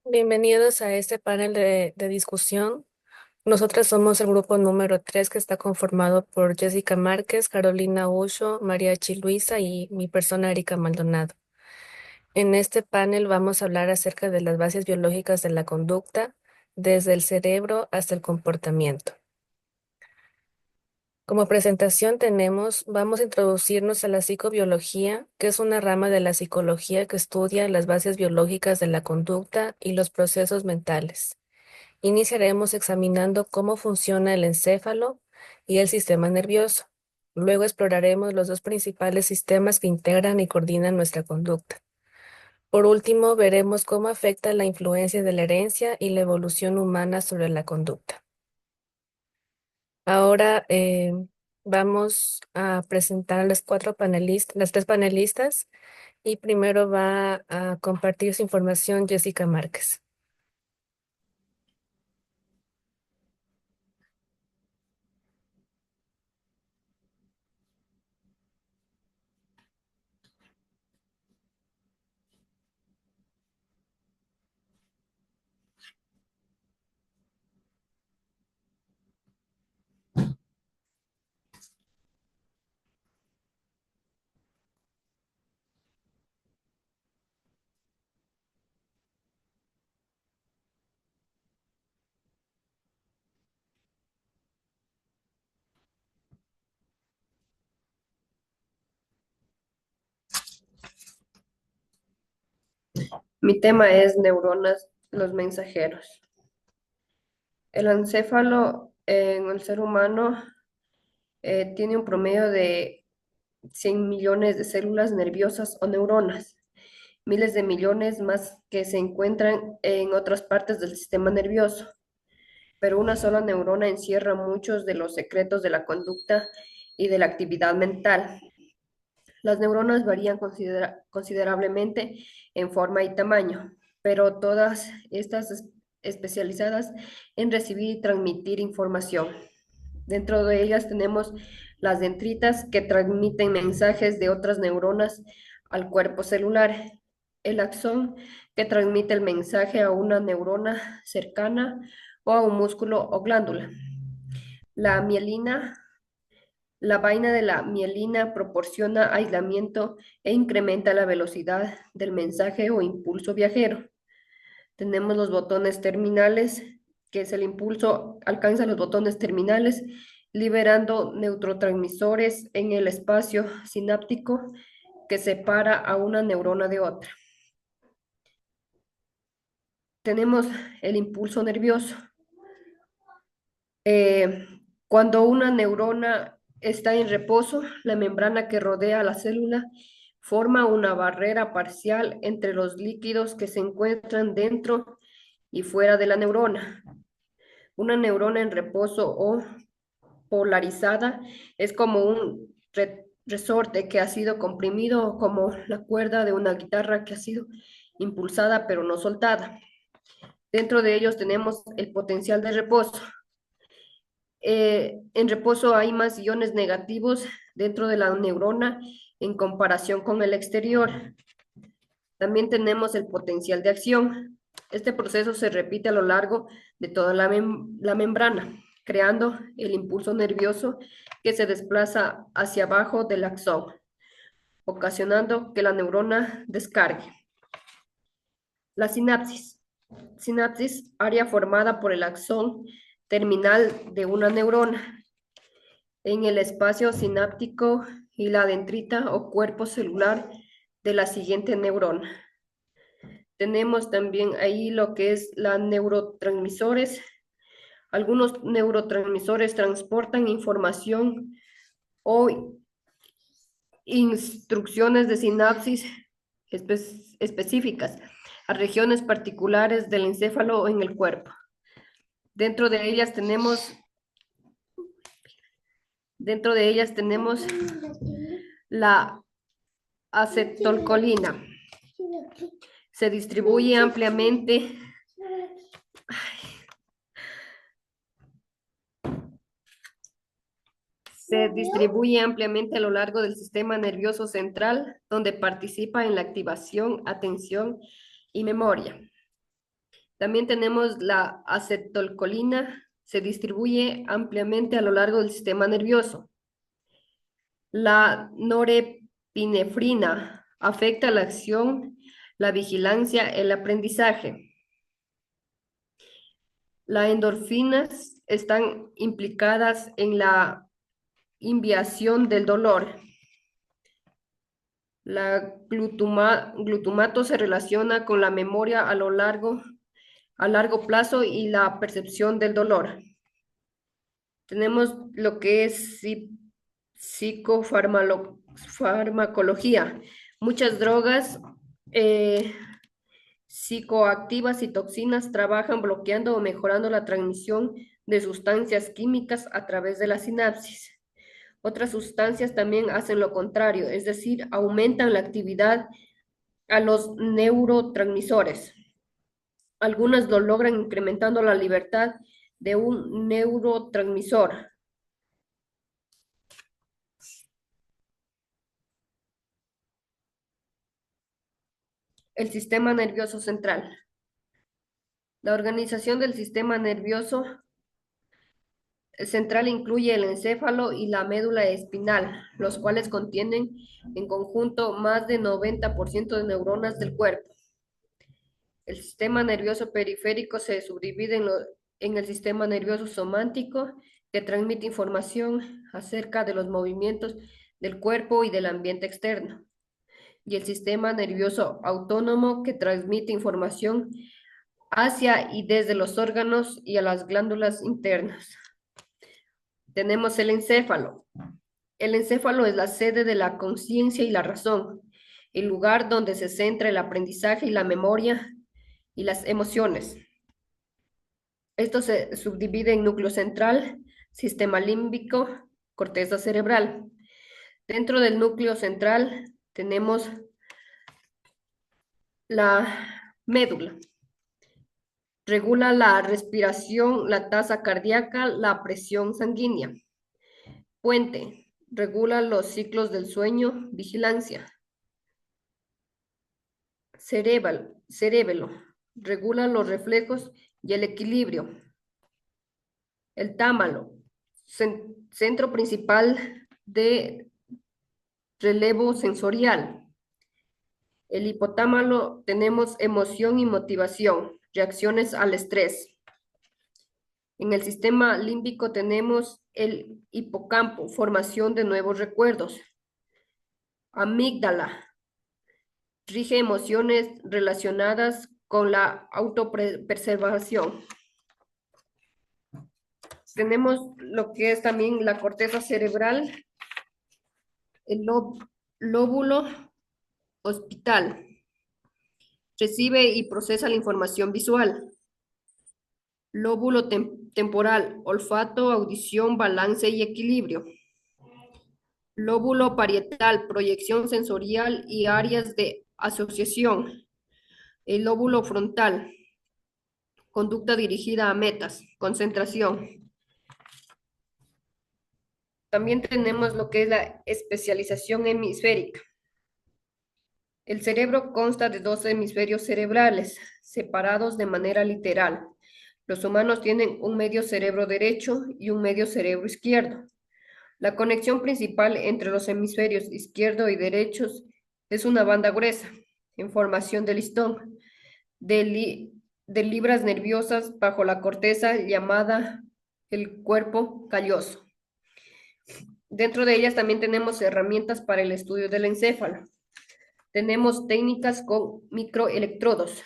Bienvenidos a este panel de discusión. Nosotras somos el grupo número 3 que está conformado por Jessica Márquez, Carolina Uso, Mariachi Luisa y mi persona Erika Maldonado. En este panel vamos a hablar acerca de las bases biológicas de la conducta, desde el cerebro hasta el comportamiento. Como presentación vamos a introducirnos a la psicobiología, que es una rama de la psicología que estudia las bases biológicas de la conducta y los procesos mentales. Iniciaremos examinando cómo funciona el encéfalo y el sistema nervioso. Luego exploraremos los dos principales sistemas que integran y coordinan nuestra conducta. Por último, veremos cómo afecta la influencia de la herencia y la evolución humana sobre la conducta. Ahora vamos a presentar a las tres panelistas, y primero va a compartir su información Jessica Márquez. Mi tema es neuronas, los mensajeros. El encéfalo en el ser humano tiene un promedio de 100 millones de células nerviosas o neuronas, miles de millones más que se encuentran en otras partes del sistema nervioso, pero una sola neurona encierra muchos de los secretos de la conducta y de la actividad mental. Las neuronas varían considerablemente en forma y tamaño, pero todas estas especializadas en recibir y transmitir información. Dentro de ellas tenemos las dendritas que transmiten mensajes de otras neuronas al cuerpo celular, el axón que transmite el mensaje a una neurona cercana o a un músculo o glándula. La mielina La vaina de la mielina proporciona aislamiento e incrementa la velocidad del mensaje o impulso viajero. Tenemos los botones terminales, que es el impulso, alcanza los botones terminales, liberando neurotransmisores en el espacio sináptico que separa a una neurona de otra. Tenemos el impulso nervioso. Eh, Cuando una neurona está en reposo, la membrana que rodea a la célula forma una barrera parcial entre los líquidos que se encuentran dentro y fuera de la neurona. Una neurona en reposo o polarizada es como un resorte que ha sido comprimido, o como la cuerda de una guitarra que ha sido impulsada pero no soltada. Dentro de ellos tenemos el potencial de reposo. En reposo hay más iones negativos dentro de la neurona en comparación con el exterior. También tenemos el potencial de acción. Este proceso se repite a lo largo de toda la membrana, creando el impulso nervioso que se desplaza hacia abajo del axón, ocasionando que la neurona descargue. La sinapsis. Sinapsis, área formada por el axón terminal de una neurona en el espacio sináptico y la dendrita o cuerpo celular de la siguiente neurona. Tenemos también ahí lo que es la neurotransmisores. Algunos neurotransmisores transportan información o instrucciones de sinapsis específicas a regiones particulares del encéfalo o en el cuerpo. Dentro de ellas tenemos, dentro de ellas tenemos la acetilcolina. Se distribuye ampliamente a lo largo del sistema nervioso central, donde participa en la activación, atención y memoria. También tenemos la acetilcolina, se distribuye ampliamente a lo largo del sistema nervioso. La norepinefrina afecta la acción, la vigilancia, el aprendizaje. Las endorfinas están implicadas en la inhibición del dolor. La glutamato se relaciona con la memoria a largo plazo y la percepción del dolor. Tenemos lo que es psicofarmacología. Muchas drogas psicoactivas y toxinas trabajan bloqueando o mejorando la transmisión de sustancias químicas a través de la sinapsis. Otras sustancias también hacen lo contrario, es decir, aumentan la actividad a los neurotransmisores. Algunas lo logran incrementando la libertad de un neurotransmisor. El sistema nervioso central. La organización del sistema nervioso central incluye el encéfalo y la médula espinal, los cuales contienen en conjunto más de 90% de neuronas del cuerpo. El sistema nervioso periférico se subdivide en el sistema nervioso somático, que transmite información acerca de los movimientos del cuerpo y del ambiente externo, y el sistema nervioso autónomo, que transmite información hacia y desde los órganos y a las glándulas internas. Tenemos el encéfalo. El encéfalo es la sede de la conciencia y la razón, el lugar donde se centra el aprendizaje y la memoria y las emociones. Esto se subdivide en núcleo central, sistema límbico, corteza cerebral. Dentro del núcleo central tenemos la médula. Regula la respiración, la tasa cardíaca, la presión sanguínea. Puente. Regula los ciclos del sueño, vigilancia. Cerebelo. Regula los reflejos y el equilibrio. El támalo. Centro principal de relevo sensorial. El hipotálamo tenemos emoción y motivación, reacciones al estrés. En el sistema límbico tenemos el hipocampo, formación de nuevos recuerdos. Amígdala, rige emociones relacionadas con la autopreservación. Tenemos lo que es también la corteza cerebral, el lóbulo occipital, recibe y procesa la información visual. Lóbulo temporal, olfato, audición, balance y equilibrio. Lóbulo parietal, proyección sensorial y áreas de asociación. El lóbulo frontal, conducta dirigida a metas, concentración. También tenemos lo que es la especialización hemisférica. El cerebro consta de dos hemisferios cerebrales, separados de manera literal. Los humanos tienen un medio cerebro derecho y un medio cerebro izquierdo. La conexión principal entre los hemisferios izquierdo y derechos es una banda gruesa, en formación de listón, de libras nerviosas bajo la corteza llamada el cuerpo calloso. Dentro de ellas también tenemos herramientas para el estudio del encéfalo. Tenemos técnicas con microelectrodos.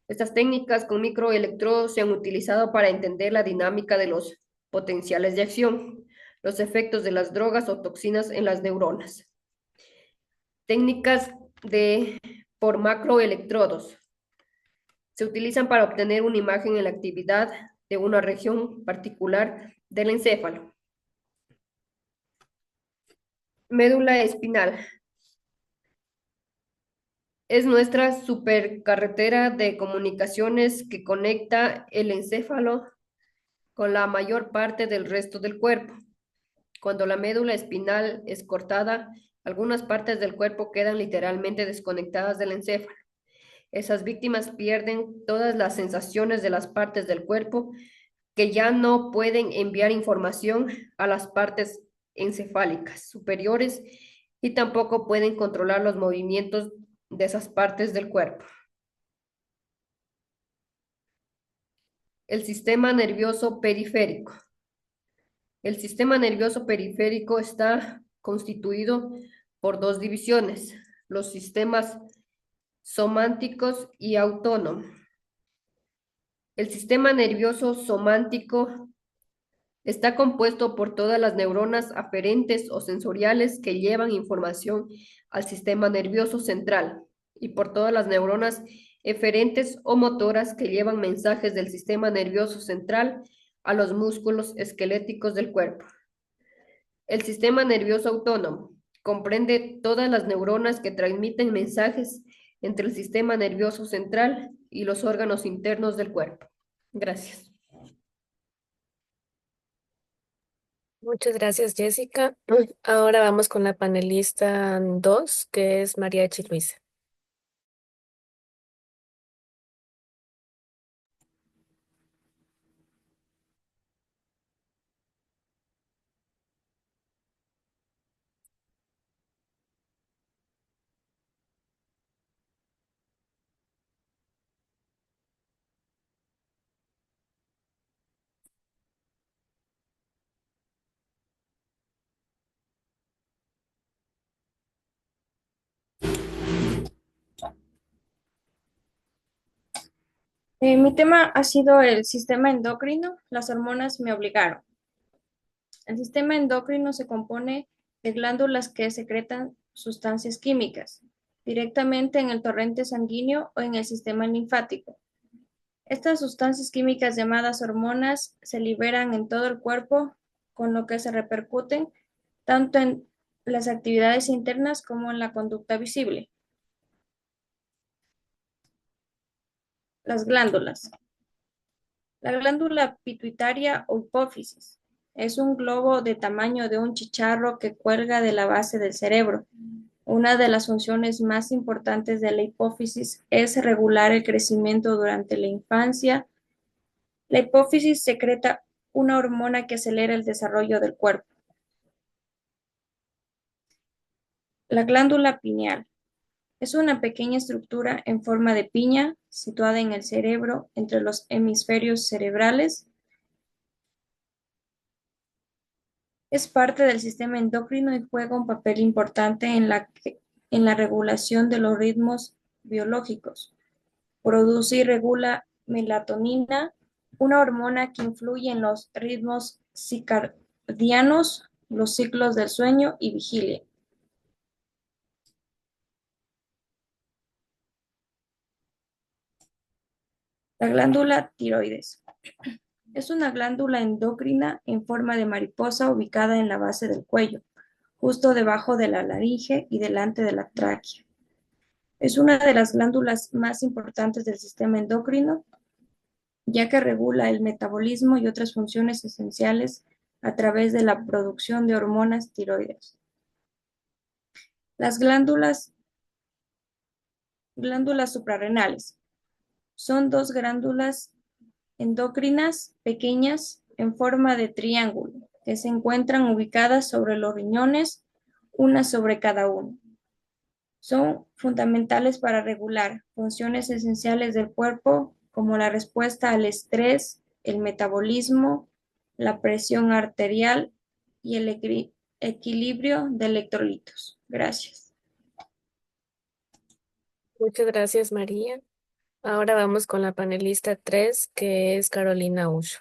Estas técnicas con microelectrodos se han utilizado para entender la dinámica de los potenciales de acción, los efectos de las drogas o toxinas en las neuronas. Técnicas por macroelectrodos. Se utilizan para obtener una imagen en la actividad de una región particular del encéfalo. Médula espinal. Es nuestra supercarretera de comunicaciones que conecta el encéfalo con la mayor parte del resto del cuerpo. Cuando la médula espinal es cortada, algunas partes del cuerpo quedan literalmente desconectadas del encéfalo. Esas víctimas pierden todas las sensaciones de las partes del cuerpo que ya no pueden enviar información a las partes encefálicas superiores y tampoco pueden controlar los movimientos de esas partes del cuerpo. El sistema nervioso periférico. El sistema nervioso periférico está constituido por dos divisiones, los sistemas sománticos y autónomos. El sistema nervioso somántico está compuesto por todas las neuronas aferentes o sensoriales que llevan información al sistema nervioso central y por todas las neuronas eferentes o motoras que llevan mensajes del sistema nervioso central a los músculos esqueléticos del cuerpo. El sistema nervioso autónomo comprende todas las neuronas que transmiten mensajes entre el sistema nervioso central y los órganos internos del cuerpo. Gracias. Muchas gracias, Jessica. Ahora vamos con la panelista 2, que es Mariachi Luisa. Mi tema ha sido el sistema endocrino. Las hormonas me obligaron. El sistema endocrino se compone de glándulas que secretan sustancias químicas directamente en el torrente sanguíneo o en el sistema linfático. Estas sustancias químicas llamadas hormonas se liberan en todo el cuerpo, con lo que se repercuten tanto en las actividades internas como en la conducta visible. Las glándulas. La glándula pituitaria o hipófisis es un globo de tamaño de un chicharro que cuelga de la base del cerebro. Una de las funciones más importantes de la hipófisis es regular el crecimiento durante la infancia. La hipófisis secreta una hormona que acelera el desarrollo del cuerpo. La glándula pineal es una pequeña estructura en forma de piña situada en el cerebro entre los hemisferios cerebrales. Es parte del sistema endocrino y juega un papel importante en la regulación de los ritmos biológicos. Produce y regula melatonina, una hormona que influye en los ritmos circadianos, los ciclos del sueño y vigilia. La glándula tiroides. Es una glándula endocrina en forma de mariposa ubicada en la base del cuello, justo debajo de la laringe y delante de la tráquea. Es una de las glándulas más importantes del sistema endocrino, ya que regula el metabolismo y otras funciones esenciales a través de la producción de hormonas tiroides. Las glándulas suprarrenales son dos glándulas endocrinas pequeñas en forma de triángulo que se encuentran ubicadas sobre los riñones, una sobre cada uno. Son fundamentales para regular funciones esenciales del cuerpo como la respuesta al estrés, el metabolismo, la presión arterial y el equilibrio de electrolitos. Gracias. Muchas gracias, María. Ahora vamos con la panelista 3, que es Carolina Uso.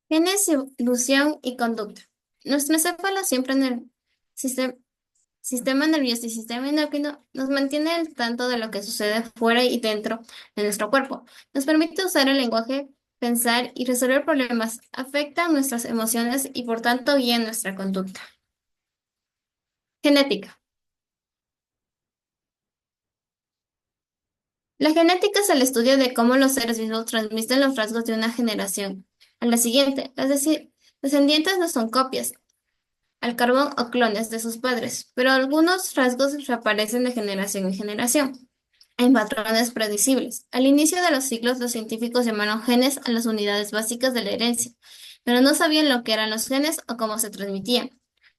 Genes, evolución y conducta. Nuestro encéfalo siempre en el sistema, sistema nervioso y sistema endocrino nos mantiene al tanto de lo que sucede fuera y dentro de nuestro cuerpo. Nos permite usar el lenguaje, pensar y resolver problemas. Afecta nuestras emociones y por tanto guía nuestra conducta. Genética. La genética es el estudio de cómo los seres vivos transmiten los rasgos de una generación a la siguiente. Es decir, descendientes no son copias al carbón o clones de sus padres, pero algunos rasgos reaparecen de generación en generación, en patrones predecibles. Al inicio de los siglos, los científicos llamaron genes a las unidades básicas de la herencia, pero no sabían lo que eran los genes o cómo se transmitían.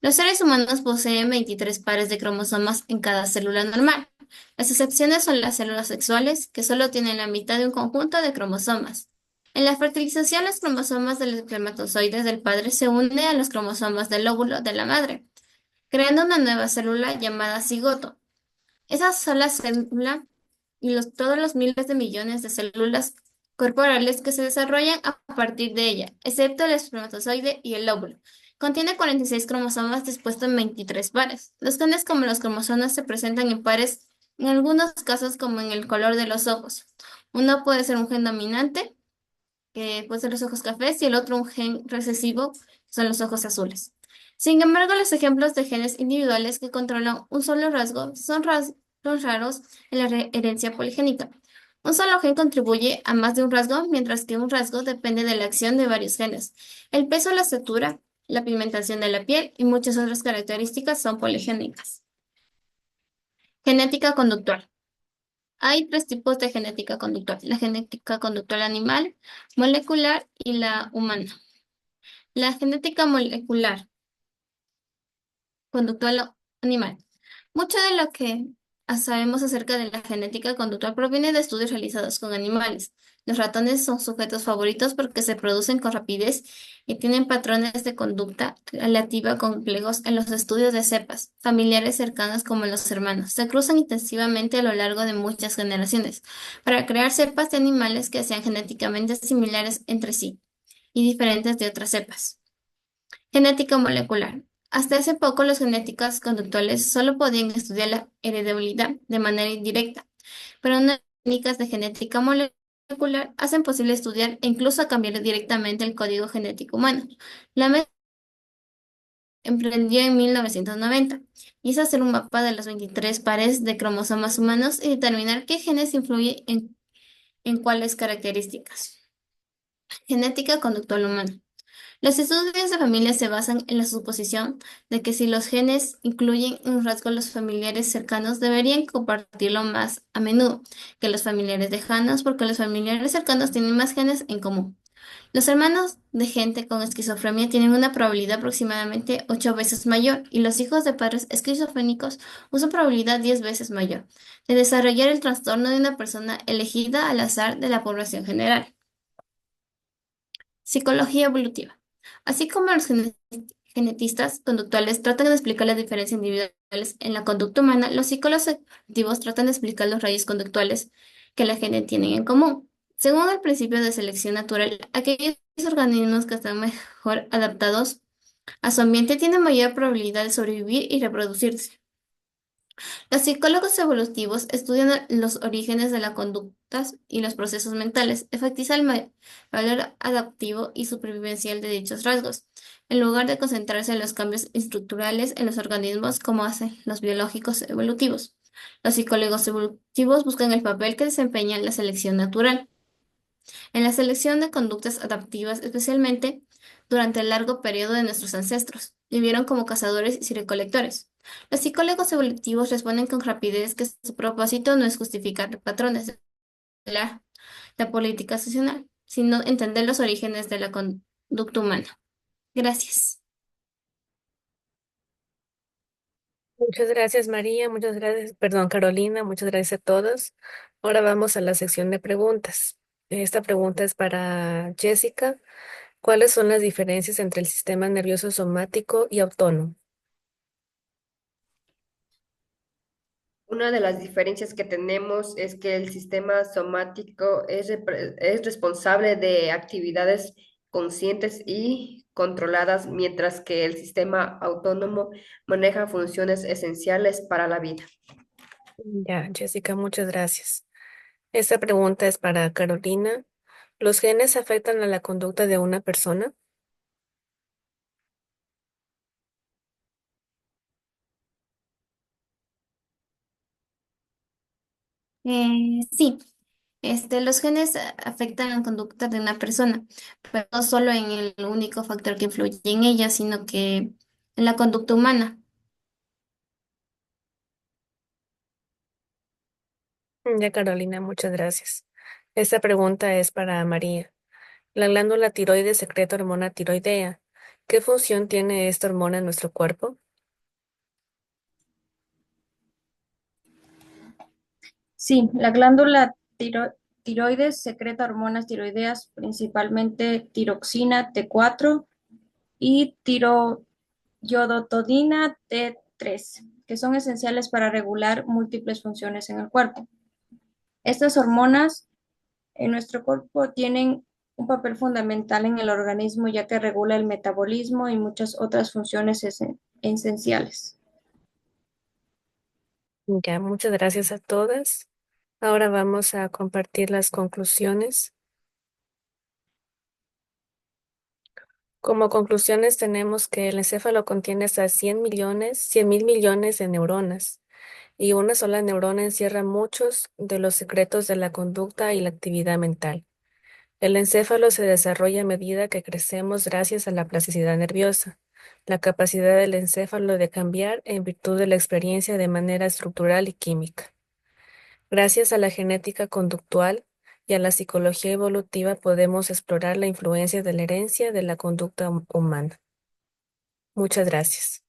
Los seres humanos poseen 23 pares de cromosomas en cada célula normal. Las excepciones son las células sexuales, que solo tienen la mitad de un conjunto de cromosomas. En la fertilización, los cromosomas del espermatozoide del padre se unen a los cromosomas del óvulo de la madre, creando una nueva célula llamada cigoto. Esa sola célula y todos los miles de millones de células corporales que se desarrollan a partir de ella, excepto el espermatozoide y el óvulo. Contiene 46 cromosomas dispuestos en 23 pares. Los genes como los cromosomas se presentan en pares, en algunos casos como en el color de los ojos. Uno puede ser un gen dominante, que puede ser los ojos cafés, y el otro un gen recesivo, que son los ojos azules. Sin embargo, los ejemplos de genes individuales que controlan un solo rasgo son raros en la herencia poligénica. Un solo gen contribuye a más de un rasgo, mientras que un rasgo depende de la acción de varios genes. El peso, la estatura, la pigmentación de la piel y muchas otras características son poligénicas. Genética conductual. Hay tres tipos de genética conductual: la genética conductual animal, molecular y la humana. La genética molecular conductual animal. Mucho de lo que sabemos acerca de la genética conductual proviene de estudios realizados con animales. Los ratones son sujetos favoritos porque se producen con rapidez y tienen patrones de conducta relativa complejos en los estudios de cepas, familiares cercanas como los hermanos. Se cruzan intensivamente a lo largo de muchas generaciones para crear cepas de animales que sean genéticamente similares entre sí y diferentes de otras cepas. Genética molecular. Hasta hace poco, los genéticas conductuales solo podían estudiar la heredabilidad de manera indirecta, pero nuevas técnicas de genética molecular hacen posible estudiar e incluso cambiar directamente el código genético humano. La meta emprendió en 1990 y es hacer un mapa de los 23 pares de cromosomas humanos y determinar qué genes influyen en cuáles características. Genética conductual humana. Los estudios de familia se basan en la suposición de que si los genes incluyen un rasgo, los familiares cercanos deberían compartirlo más a menudo que los familiares lejanos, porque los familiares cercanos tienen más genes en común. Los hermanos de gente con esquizofrenia tienen una probabilidad aproximadamente 8 veces mayor, y los hijos de padres esquizofrénicos una probabilidad 10 veces mayor de desarrollar el trastorno de una persona elegida al azar de la población general. Psicología evolutiva. Así como los genetistas conductuales tratan de explicar las diferencias individuales en la conducta humana, los psicólogos evolutivos tratan de explicar los rayos conductuales que la gente tienen en común. Según el principio de selección natural, aquellos organismos que están mejor adaptados a su ambiente tienen mayor probabilidad de sobrevivir y reproducirse. Los psicólogos evolutivos estudian los orígenes de las conductas y los procesos mentales, enfatizan el valor adaptivo y supervivencial de dichos rasgos, en lugar de concentrarse en los cambios estructurales en los organismos como hacen los biológicos evolutivos. Los psicólogos evolutivos buscan el papel que desempeña la selección natural en la selección de conductas adaptivas, especialmente durante el largo periodo de nuestros ancestros. Vivieron como cazadores y recolectores. Los psicólogos evolutivos responden con rapidez que su propósito no es justificar patrones de la política social, sino entender los orígenes de la conducta humana. Gracias. Muchas gracias, María. Muchas gracias, perdón, Carolina. Muchas gracias a todos. Ahora vamos a la sección de preguntas. Esta pregunta es para Jessica. ¿Cuáles son las diferencias entre el sistema nervioso somático y autónomo? Una de las diferencias que tenemos es que el sistema somático es responsable de actividades conscientes y controladas, mientras que el sistema autónomo maneja funciones esenciales para la vida. Ya, Jessica, muchas gracias. Esta pregunta es para Carolina. ¿Los genes afectan a la conducta de una persona? Sí, Los genes afectan la conducta de una persona, pero no solo en el único factor que influye en ella, sino que en la conducta humana. Ya, Carolina, muchas gracias. Esta pregunta es para María. La glándula tiroides secreta hormona tiroidea. ¿Qué función tiene esta hormona en nuestro cuerpo? Sí, la glándula tiroides secreta hormonas tiroideas, principalmente tiroxina T4 y tiroyodotodina T3, que son esenciales para regular múltiples funciones en el cuerpo. Estas hormonas en nuestro cuerpo tienen un papel fundamental en el organismo, ya que regula el metabolismo y muchas otras funciones esenciales. Ya, muchas gracias a todas. Ahora vamos a compartir las conclusiones. Como conclusiones tenemos que el encéfalo contiene hasta 100.000 millones de neuronas y una sola neurona encierra muchos de los secretos de la conducta y la actividad mental. El encéfalo se desarrolla a medida que crecemos gracias a la plasticidad nerviosa, la capacidad del encéfalo de cambiar en virtud de la experiencia de manera estructural y química. Gracias a la genética conductual y a la psicología evolutiva podemos explorar la influencia de la herencia de la conducta humana. Muchas gracias.